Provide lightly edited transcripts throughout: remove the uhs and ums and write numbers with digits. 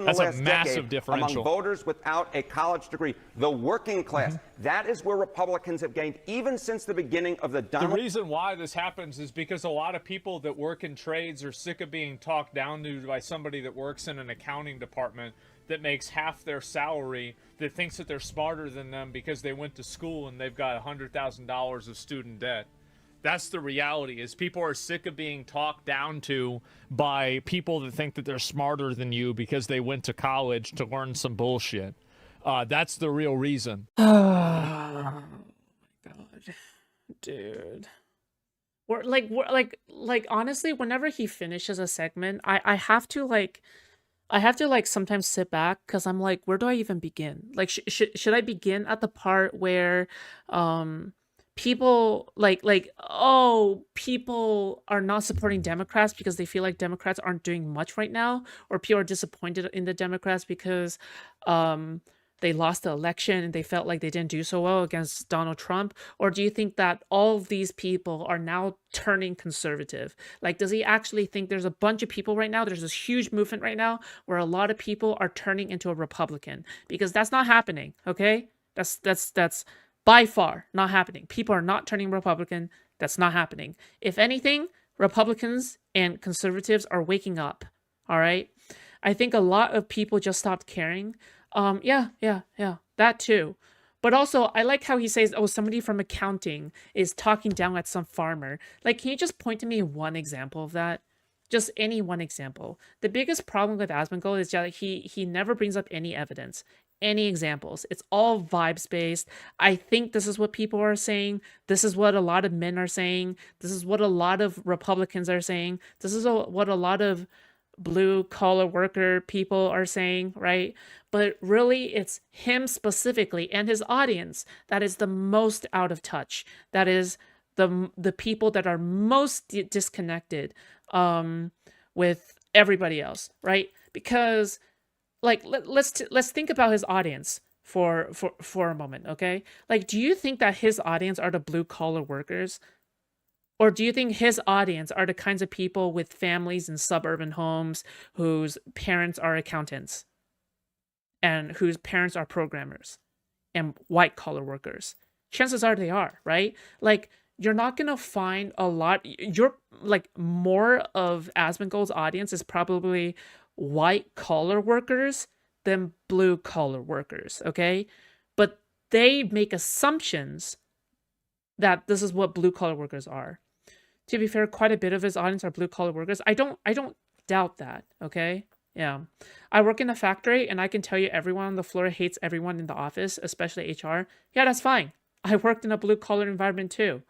the That's a last massive decade among differential. voters without a college degree, the working class. That is where Republicans have gained even since the beginning of the The Donald. reason why this happens is because a lot of people that work in trades are sick of being talked down to by somebody that works in an accounting department that makes half their salary, that thinks that they're smarter than them because they went to school and they've got $100,000 of student debt. That's the reality, is people are sick of being talked down to by people that think that they're smarter than you because they went to college to learn some bullshit. That's the real reason. Oh my god, dude. We're like honestly, whenever he finishes a segment, I have to like sometimes sit back because I'm like, where do I even begin? Like, should I begin at the part where people oh, people are not supporting Democrats because they feel like Democrats aren't doing much right now, or people are disappointed in the Democrats because they lost the election and they felt like they didn't do so well against Donald Trump? Or do you think that all of these people are now turning conservative? Like, does he actually think there's a bunch of people right now, there's this huge movement right now where a lot of people are turning into a Republican? Because that's not happening, okay? That's by far not happening. People are not turning Republican. That's not happening. If anything, Republicans and conservatives are waking up, all right? I think a lot of people just stopped caring. Yeah, that too. But also, I like how he says, oh, somebody from accounting is talking down at some farmer. Like, can you just point to me one example of that? Just any one example. The biggest problem with Asmongold is that he never brings up any evidence, any examples. It's all vibes based. I think this is what people are saying. This is what a lot of men are saying. This is what a lot of Republicans are saying. This is what a lot of blue collar worker people are saying, right? But really, it's him specifically and his audience that is the most out of touch. That is the people that are most disconnected with everybody else, right? Because like let's think about his audience for a moment, okay? Like, do you think that his audience are the blue collar workers? Or do you think his audience are the kinds of people with families in suburban homes whose parents are accountants and whose parents are programmers and white collar workers? Chances are they are, right? Like, you're not going to find a lot. You're like, more of Asmongold's audience is probably white collar workers than blue collar workers, okay? But they make assumptions that this is what blue collar workers are. To be fair, quite a bit of his audience are blue collar workers. I don't doubt that, okay? Yeah. I work in a factory and I can tell you everyone on the floor hates everyone in the office, especially HR. Yeah, that's fine. I worked in a blue collar environment too.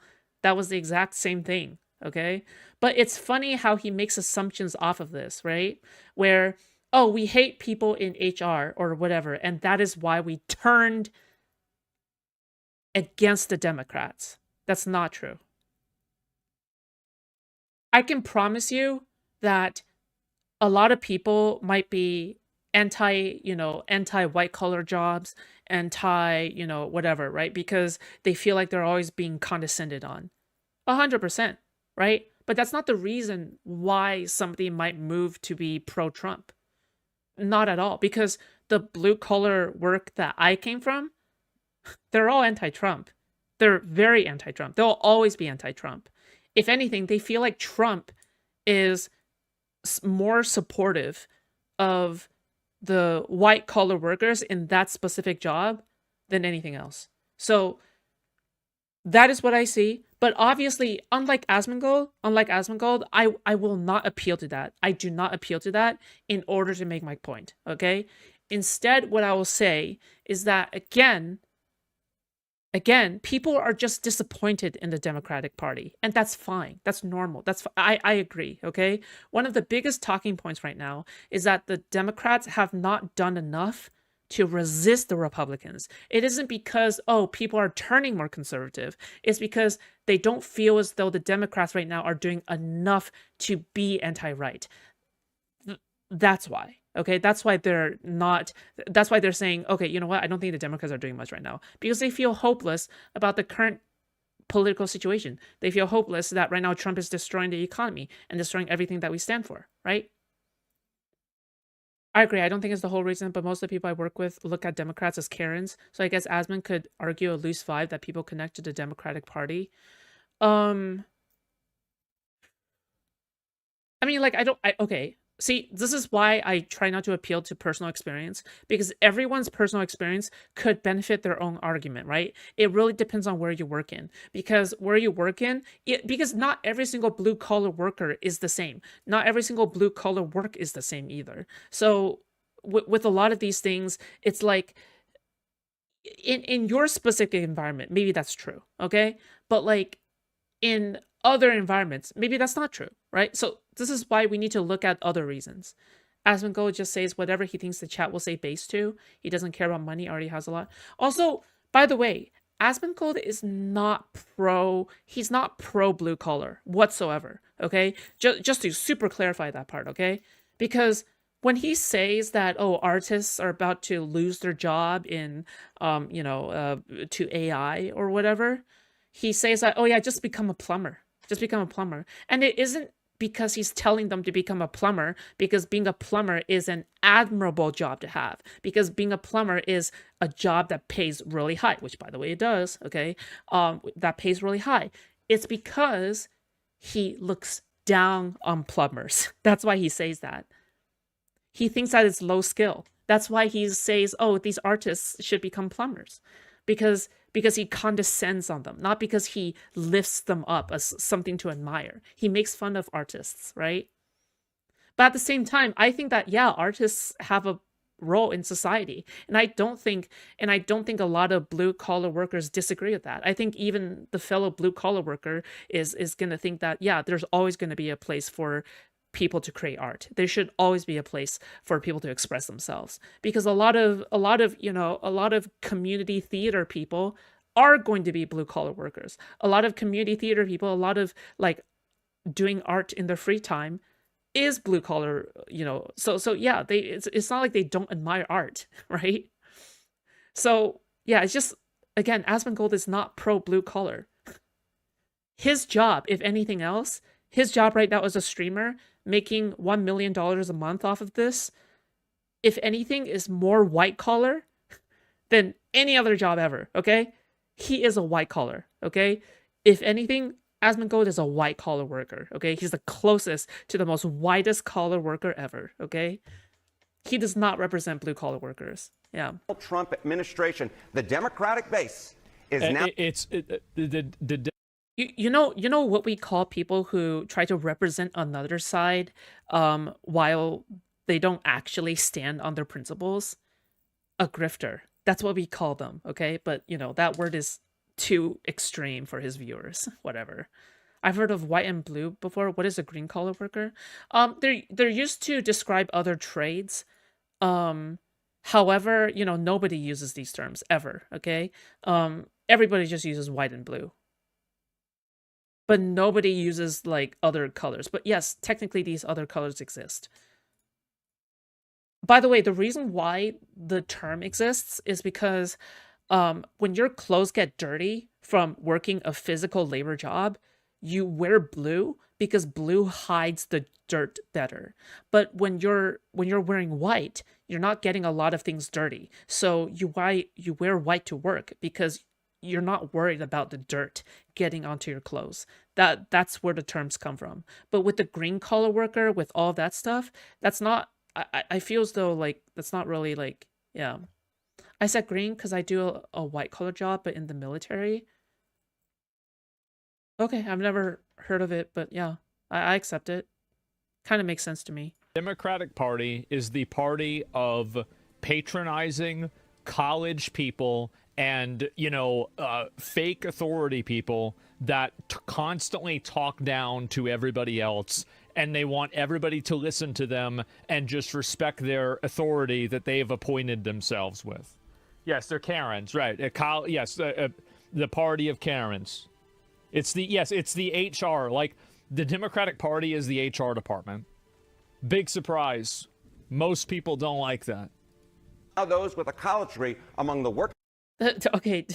That was the exact same thing, okay? But it's funny how he makes assumptions off of this, right? Where, oh, we hate people in HR or whatever, and that is why we turned against the Democrats. That's not true. I can promise you that a lot of people might be anti white collar jobs, anti, whatever, right? Because they feel like they're always being condescended on. 100%, right? But that's not the reason why somebody might move to be pro-Trump. Not at all. Because the blue collar work that I came from, they're all anti-Trump. They're very anti-Trump. They'll always be anti-Trump. If anything, they feel like Trump is more supportive of the white collar workers in that specific job than anything else. So that is what I see. But obviously, unlike Asmongold, I will not appeal to that. I do not appeal to that in order to make my point, okay? Instead, what I will say is that, again, people are just disappointed in the Democratic Party, and that's fine. That's normal. I agree, okay? One of the biggest talking points right now is that the Democrats have not done enough to resist the Republicans. It isn't because, oh, people are turning more conservative. It's because they don't feel as though the Democrats right now are doing enough to be anti-right. That's why. Okay, that's why they're saying, okay, you know what? I don't think the Democrats are doing much right now because they feel hopeless about the current political situation. They feel hopeless that right now Trump is destroying the economy and destroying everything that we stand for, right? I agree. I don't think it's the whole reason, but most of the people I work with look at Democrats as Karens. So I guess Asmon could argue a loose vibe that people connect to the Democratic Party. Um, I mean, like, okay. See, this is why I try not to appeal to personal experience, because everyone's personal experience could benefit their own argument, right? It really depends on where you work in, because where you work in, because not every single blue collar worker is the same. Not every single blue collar work is the same either. So with a lot of these things, it's like in your specific environment, maybe that's true, okay? But like in other environments, maybe that's not true, right? So this is why we need to look at other reasons. Asmongold just says whatever he thinks the chat will say base to. He doesn't care about money, already has a lot. Also, by the way, Asmongold is not he's not pro blue collar whatsoever, okay? Just to super clarify that part, okay? Because when he says that, oh, artists are about to lose their job in, to AI or whatever, he says that, oh yeah, just become a plumber. Just become a plumber. And it isn't because he's telling them to become a plumber, because being a plumber is an admirable job to have. Because being a plumber is a job that pays really high, which by the way it does, okay? That pays really high. It's because he looks down on plumbers. That's why he says that. He thinks that it's low skill. That's why he says, oh, these artists should become plumbers. Because he condescends on them, not because he lifts them up as something to admire. He makes fun of artists, right? But at the same time, I think that, yeah, artists have a role in society. And I don't think a lot of blue collar workers disagree with that. I think even the fellow blue collar worker is going to think that, yeah, there's always going to be a place for people to create art. There should always be a place for people to express themselves, because a lot of community theater people are going to be blue collar workers. A lot of community theater people, a lot of like doing art in their free time is blue collar, so yeah, it's not like they don't admire art, right? So yeah, it's just, again, Asmongold is not pro blue collar. His job, if anything else, his job right now as a streamer, making $1 million a month off of this, if anything, is more white collar than any other job ever, okay? He is a white collar, okay? If anything, Asmongold is a white collar worker, okay? He's the closest to the most whitest collar worker ever, okay? He does not represent blue collar workers. Yeah. Trump administration, the Democratic base is now. You know what we call people who try to represent another side while they don't actually stand on their principles? A grifter. That's what we call them, okay? But, that word is too extreme for his viewers. Whatever. I've heard of white and blue before. What is a green collar worker? They're used to describe other trades. However, nobody uses these terms ever, okay? Everybody just uses white and blue. But nobody uses like other colors. But yes, technically these other colors exist. By the way, the reason why the term exists is because when your clothes get dirty from working a physical labor job, you wear blue because blue hides the dirt better. But when you're wearing white, you're not getting a lot of things dirty. So you wear white to work because you're not worried about the dirt getting onto your clothes. That's where the terms come from. But with the green collar worker, with all that stuff, that's not, I feel as though like that's not really like, yeah. I said green because I do a white collar job, but in the military. Okay, I've never heard of it, but yeah, I accept it. Kind of makes sense to me. Democratic Party is the party of patronizing college people and, fake authority people that constantly talk down to everybody else, and they want everybody to listen to them and just respect their authority that they have appointed themselves with. Yes, they're Karens, right? The party of Karens. It's the HR. Like, the Democratic Party is the HR department. Big surprise. Most people don't like that. Now those with a college degree among the working. Okay,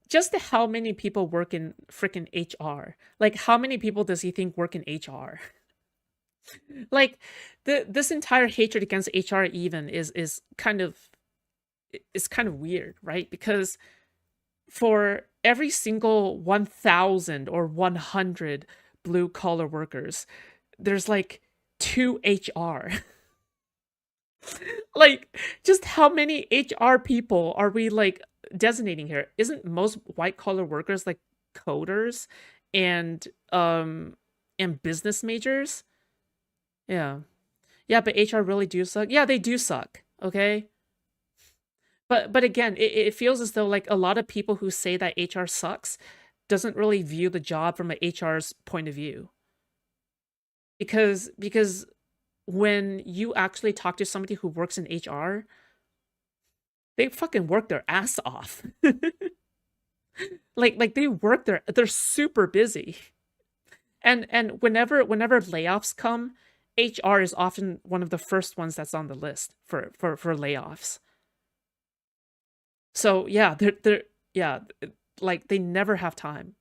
just how many people work in freaking HR? Like, how many people does he think work in HR? Like this entire hatred against HR even is kind of weird, right? Because for every single 1,000 or 100 blue collar workers, there's like 2 HR. Like, just how many HR people are we like designating here? Isn't most white collar workers like coders and business majors? Yeah. Yeah, but HR really do suck. Yeah, they do suck. Okay. But again, it feels as though like a lot of people who say that HR sucks doesn't really view the job from an HR's point of view. Because when you actually talk to somebody who works in HR, they fucking work their ass off. Like they work they're super busy. And whenever layoffs come, HR is often one of the first ones that's on the list for layoffs. So yeah, they're yeah, like they never have time.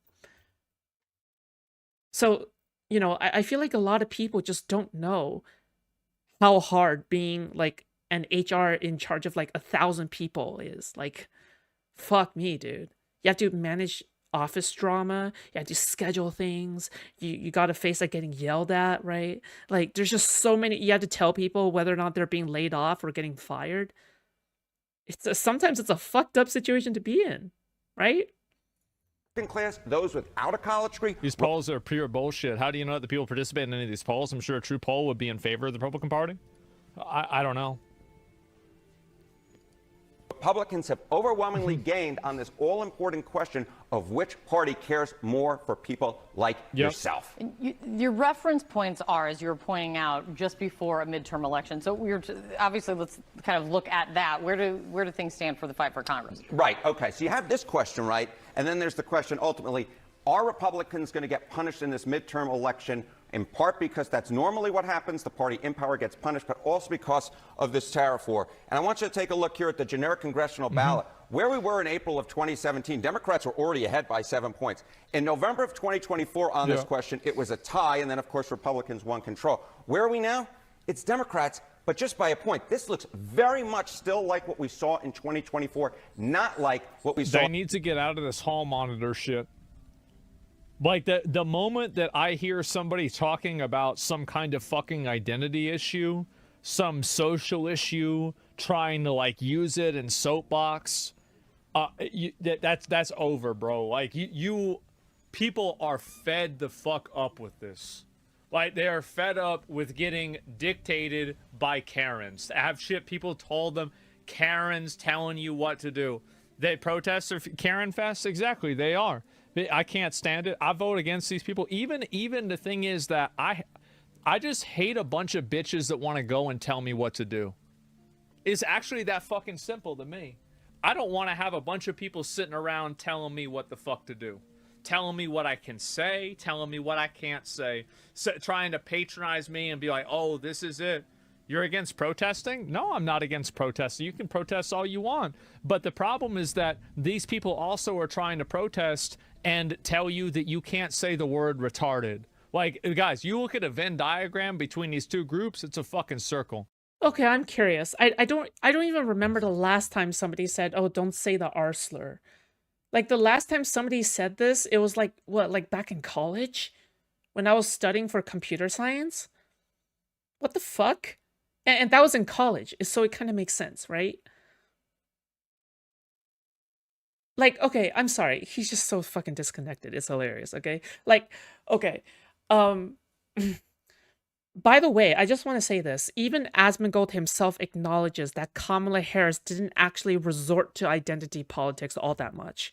So, I feel like a lot of people just don't know how hard being like an HR in charge of like 1,000 people is. Like, fuck me, dude. You have to manage office drama. You have to schedule things. You got to face like getting yelled at, right? Like, there's just so many. You have to tell people whether or not they're being laid off or getting fired. Sometimes it's a fucked up situation to be in, right? Class, those without a college degree. These polls are pure bullshit. How do you know that the people participating in any of these polls? I'm sure a true poll would be in favor of the Republican Party. I don't know. Republicans have overwhelmingly gained on this all-important question of which party cares more for people like yourself. Your reference points are, as you were pointing out, just before a midterm election. So obviously, let's kind of look at that. Where do things stand for the fight for Congress? Right. Okay. So you have this question, right? And then there's the question, ultimately, are Republicans going to get punished in this midterm election, in part because that's normally what happens, the party in power gets punished, but also because of this tariff war. And I want you to take a look here at the generic congressional ballot. Where we were in April of 2017, Democrats were already ahead by 7 points. In November of 2024 on this question, it was a tie, and then, of course, Republicans won control. Where are we now? It's Democrats, but just by a point. This looks very much still like what we saw in 2024, not like what we saw. They need to get out of this hall monitor shit. Like, the moment that I hear somebody talking about some kind of fucking identity issue, some social issue, trying to, like, use it in soapbox, that's over, bro. Like, people are fed the fuck up with this. Like, they are fed up with getting dictated by Karens. Have shit people told them, Karens telling you what to do. They protest or Karen fest? Exactly, they are. I can't stand it. I vote against these people. Even the thing is that I just hate a bunch of bitches that want to go and tell me what to do. It's actually that fucking simple to me. I don't want to have a bunch of people sitting around telling me what the fuck to do. Telling me what I can say, telling me what I can't say, trying to patronize me and be like, oh, this is it. You're against protesting? No, I'm not against protesting. You can protest all you want. But the problem is that these people also are trying to protest and tell you that you can't say the word retarded. Like, guys, you look at a Venn diagram between these two groups, it's a fucking circle. Okay, I'm curious. I don't even remember the last time somebody said, "Oh, don't say the R slur." Like the last time somebody said this, it was like what, like back in college when I was studying for computer science? What the fuck? And that was in college, so it kind of makes sense, right? Like, okay, I'm sorry. He's just so fucking disconnected. It's hilarious, okay? Like, okay. By the way, I just want to say this. Even Asmongold himself acknowledges that Kamala Harris didn't actually resort to identity politics all that much.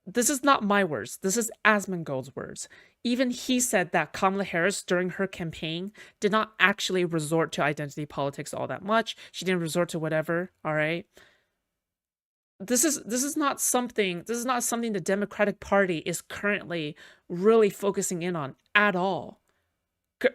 This is not my words. This is Asmongold's words. Even he said that Kamala Harris, during her campaign, did not actually resort to identity politics all that much. She didn't resort to whatever, all right? This is not something the Democratic Party is currently really focusing in on at all.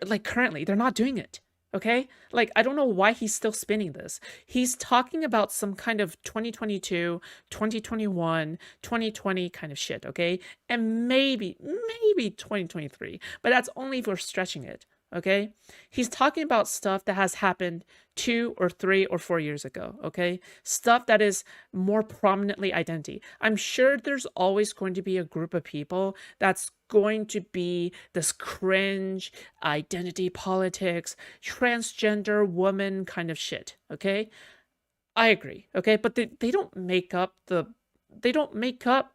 Like, currently, they're not doing it. Okay? Like, I don't know why he's still spinning this. He's talking about some kind of 2022, 2021, 2020 kind of shit, okay? And maybe 2023. But that's only if we're stretching it, okay? He's talking about stuff that has happened 2 or 3 or 4 years ago, okay? Stuff that is more prominently identity. I'm sure there's always going to be a group of people that's going to be this cringe identity politics, transgender woman kind of shit, okay? I agree, okay? But they don't make up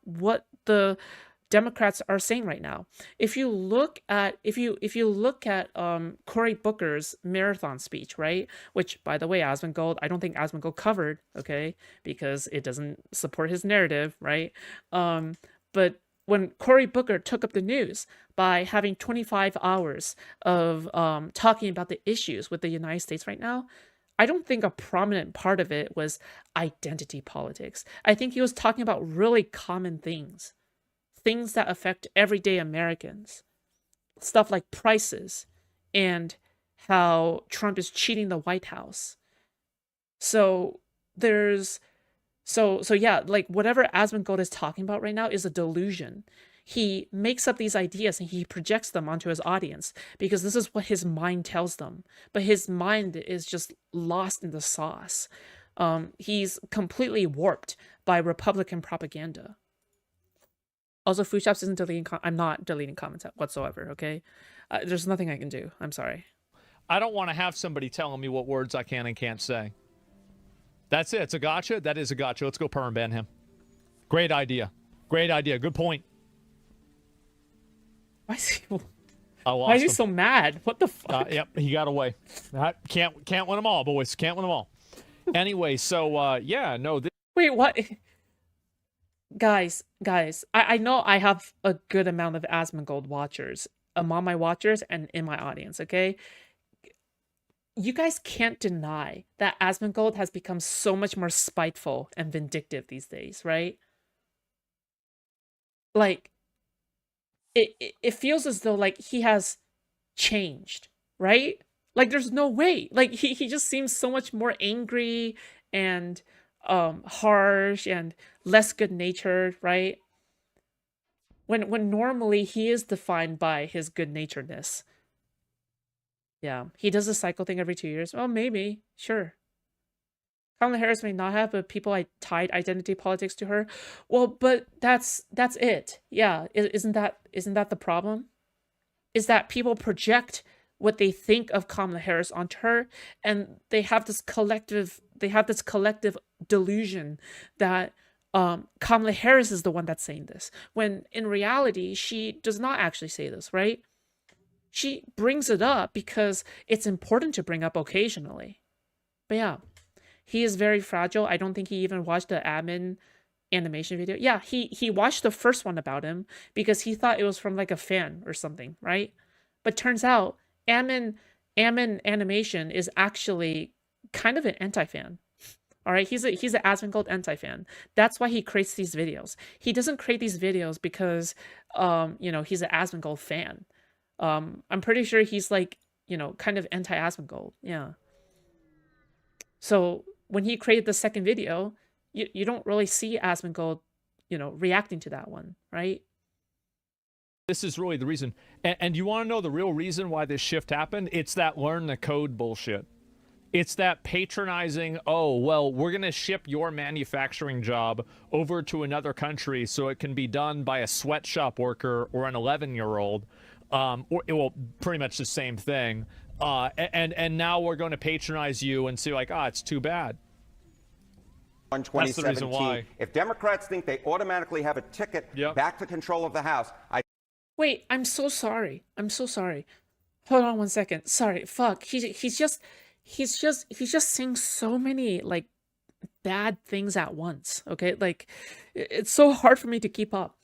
what the Democrats are saying right now. If you look at Cory Booker's marathon speech, right? Which, by the way, Asmongold, I don't think Asmongold covered, okay, because it doesn't support his narrative, right? But when Cory Booker took up the news by having 25 hours of talking about the issues with the United States right now, I don't think a prominent part of it was identity politics. I think he was talking about really common things that affect everyday Americans. Stuff like prices and how Trump is cheating the White House. So yeah, like whatever Asmongold is talking about right now is a delusion. He makes up these ideas and he projects them onto his audience because this is what his mind tells them. But his mind is just lost in the sauce. He's completely warped by Republican propaganda. Also, Foodshops isn't deleting. I'm not deleting comments whatsoever. Okay, there's nothing I can do. I'm sorry. I don't want to have somebody telling me what words I can and can't say. That's it. It's a gotcha. That is a gotcha. Let's go perm ban him. Great idea. Great idea. Good point. Why is he so mad? What the fuck? Yep, he got away. Can't win them all, boys. Can't win them all. Anyway, so yeah, no. Wait, what? Guys, I know I have a good amount of Asmongold watchers among my watchers and in my audience, okay? You guys can't deny that Asmongold has become so much more spiteful and vindictive these days, right? Like, it feels as though, like, he has changed, right? Like, there's no way. Like, he just seems so much more angry and harsh and less good-natured, right? When normally he is defined by his good-naturedness. Yeah, he does the cycle thing every 2 years. Well, maybe, sure. Kamala Harris may not have, but people tied identity politics to her. Well, but that's it. Yeah, isn't that the problem? Is that people project what they think of Kamala Harris onto her, and they have this collective delusion that Kamala Harris is the one that's saying this, when in reality she does not actually say this, right? She brings it up because it's important to bring up occasionally. But yeah, he is very fragile. I don't think he even watched the admin animation video. Yeah, he watched the first one about him because he thought it was from like a fan or something, right? But turns out admin animation is actually kind of an anti-fan. All right, he's an Asmongold anti-fan. That's why he creates these videos. He doesn't create these videos because he's an Asmongold fan. I'm pretty sure he's like, kind of anti-Asmongold. Yeah. So when he created the second video, you don't really see Asmongold, reacting to that one, right? This is really the reason. And you want to know the real reason why this shift happened? It's that learn the code bullshit. It's that patronizing, oh, well, we're going to ship your manufacturing job over to another country so it can be done by a sweatshop worker or an 11-year-old. Or pretty much the same thing. And now we're going to patronize you and say, like, it's too bad. On 2017, that's the reason why. If Democrats think they automatically have a ticket back to control of the House, Wait, I'm so sorry. Hold on 1 second. Sorry, fuck. He's just saying so many like bad things at once. Okay, like it's so hard for me to keep up.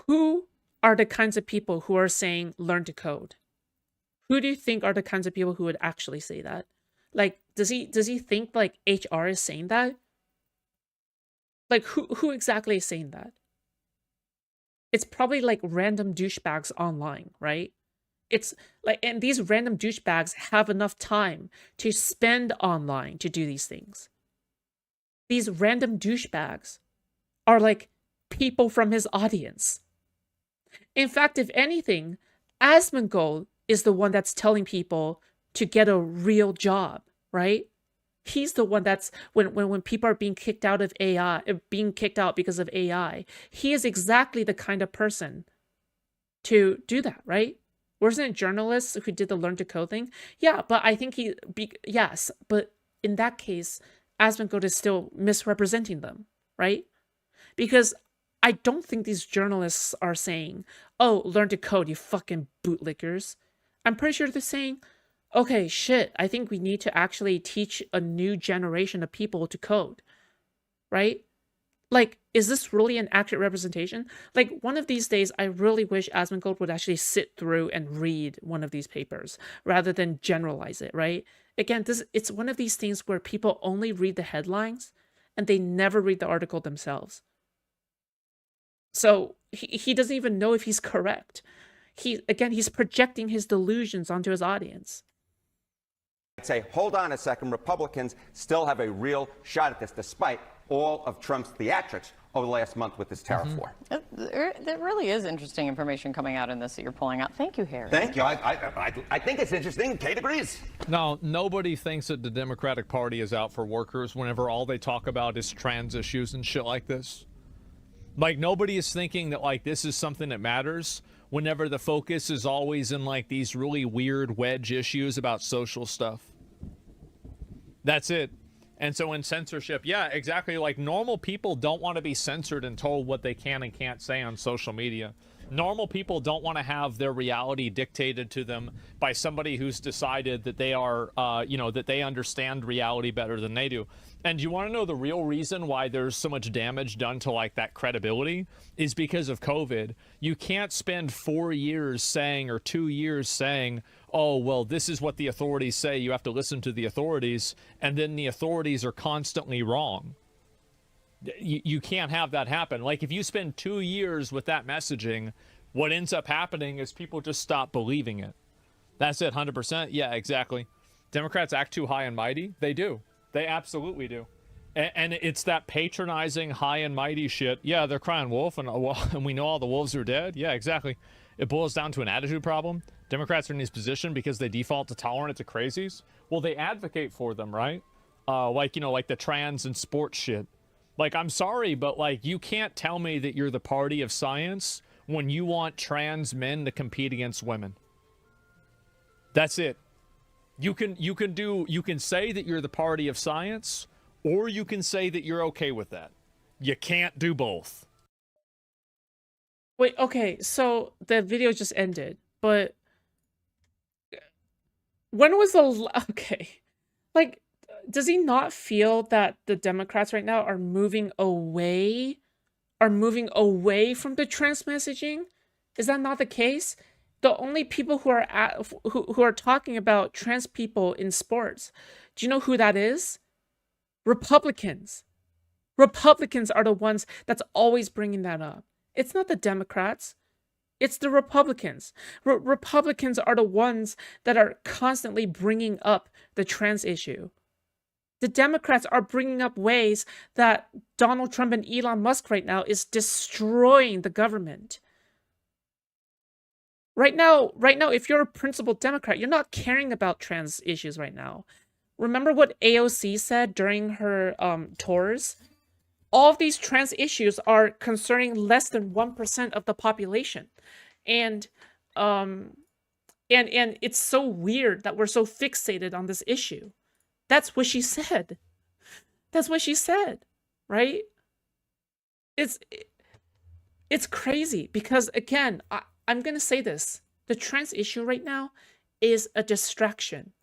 Who are the kinds of people who are saying learn to code? Who do you think are the kinds of people who would actually say that? Like, does he think like HR is saying that? Like, who exactly is saying that? It's probably like random douchebags online, right? It's like, and these random douchebags have enough time to spend online to do these things. These random douchebags are like people from his audience. In fact, if anything, Asmongold is the one that's telling people to get a real job, right? He's the one that's when people are being kicked out of AI, being kicked out because of AI, he is exactly the kind of person to do that, right? Wasn't it journalists who did the learn to code thing? Yeah, but I think yes, but in that case, Asmongold is still misrepresenting them, right? Because I don't think these journalists are saying, oh, learn to code, you fucking bootlickers. I'm pretty sure they're saying, okay, shit, I think we need to actually teach a new generation of people to code, right? Like, is this really an accurate representation? Like, one of these days, I really wish Asmongold would actually sit through and read one of these papers rather than generalize it, right? Again, it's one of these things where people only read the headlines and they never read the article themselves. So he doesn't even know if he's correct. He's projecting his delusions onto his audience. I'd say, hold on a second, Republicans still have a real shot at this, despite all of Trump's theatrics over the last month with this tariff war. There really is interesting information coming out in this that you're pulling out. Thank you, Harry. Thank you. I think it's interesting. Kate agrees. No, nobody thinks that the Democratic Party is out for workers whenever all they talk about is trans issues and shit like this. Like, nobody is thinking that, like, this is something that matters whenever the focus is always in, like, these really weird wedge issues about social stuff. That's it. And so in censorship, yeah, exactly. Like, normal people don't want to be censored and told what they can and can't say on social media. Normal people don't want to have their reality dictated to them by somebody who's decided that they are, that they understand reality better than they do. And you want to know the real reason why there's so much damage done to, like, that credibility is because of COVID. You can't spend 4 years saying, or 2 years saying, oh, well, this is what the authorities say, you have to listen to the authorities, and then the authorities are constantly wrong. You can't have that happen. Like, if you spend 2 years with that messaging, what ends up happening is people just stop believing it. That's it, 100%. Yeah, exactly. Democrats act too high and mighty. They do. They absolutely do. And it's that patronizing high and mighty shit. Yeah, they're crying wolf, and we know all the wolves are dead. Yeah, exactly. It boils down to an attitude problem. Democrats are in this position because they default to tolerant to crazies. Well, they advocate for them, right? Like the trans and sports shit. Like, I'm sorry, but, like, you can't tell me that you're the party of science when you want trans men to compete against women. That's it. You can say that you're the party of science, or you can say that you're okay with that. You can't do both. Wait, okay, so the video just ended, but when was okay, like, does he not feel that the Democrats right now are moving away from the trans messaging? Is that not the case? The only people who are talking about trans people in sports, do you know who that is? Republicans. Republicans are the ones that's always bringing that up. It's not the Democrats. It's the Republicans. Republicans are the ones that are constantly bringing up the trans issue. The Democrats are bringing up ways that Donald Trump and Elon Musk right now is destroying the government. Right now, if you're a principled Democrat, you're not caring about trans issues right now. Remember what AOC said during her tours? All of these trans issues are concerning less than 1% of the population. And it's so weird that we're so fixated on this issue. That's what she said. That's what she said, right? It's crazy because, again, I'm going to say this. The trans issue right now is a distraction.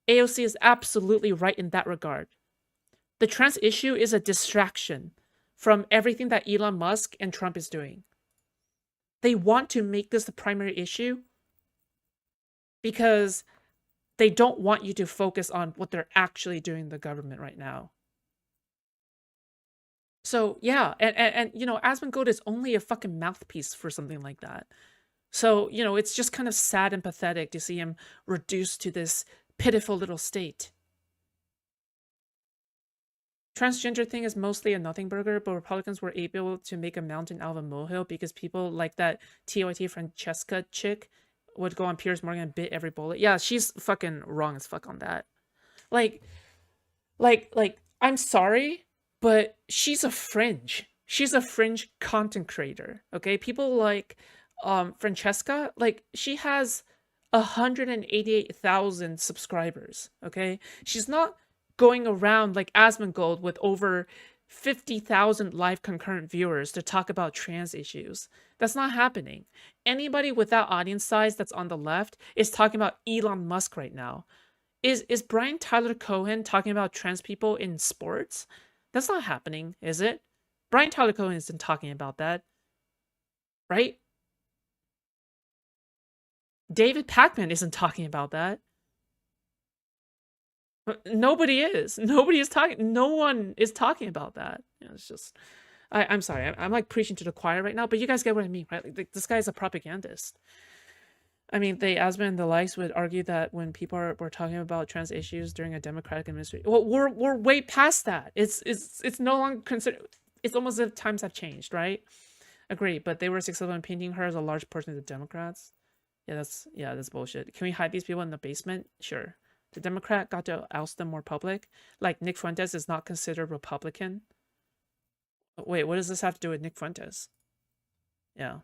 AOC is absolutely right in that regard. The trans issue is a distraction from everything that Elon Musk and Trump is doing. They want to make this the primary issue because they don't want you to focus on what they're actually doing in the government right now. So, yeah, and Asmongold is only a fucking mouthpiece for something like that. So, it's just kind of sad and pathetic to see him reduced to this pitiful little state. transgender thing is mostly a nothing burger, but Republicans were able to make a mountain out of a molehill because people like that TOT Francesca chick would go on Piers Morgan and bit every bullet. Yeah, she's fucking wrong as fuck on that. Like, I'm sorry, but she's a fringe. She's a fringe content creator. Okay, people like Francesca, like she has 188,000 subscribers. Okay, she's not going around like Asmongold with over 50,000 live concurrent viewers to talk about trans issues. That's not happening. Anybody with that audience size that's on the left is talking about Elon Musk right now. Is Brian Tyler Cohen talking about trans people in sports? That's not happening, is it? Brian Tyler Cohen isn't talking about that, right? David Pakman isn't talking about that. Nobody is. Nobody is talking. No one is talking about that. It's just, I'm sorry. I'm like preaching to the choir right now, but you guys get what I mean, right? Like this guy's a propagandist. I mean, Asman and the likes would argue that when people were talking about trans issues during a Democratic administration, well, we're way past that. It's no longer considered. It's almost as if times have changed, right? Agree, but they were successful in painting her as a large portion of the Democrats. Yeah, that's bullshit. Can we hide these people in the basement? Sure. The Democrat got to oust them more public. Like Nick Fuentes is not considered Republican. Wait, what does this have to do with Nick Fuentes? Yeah.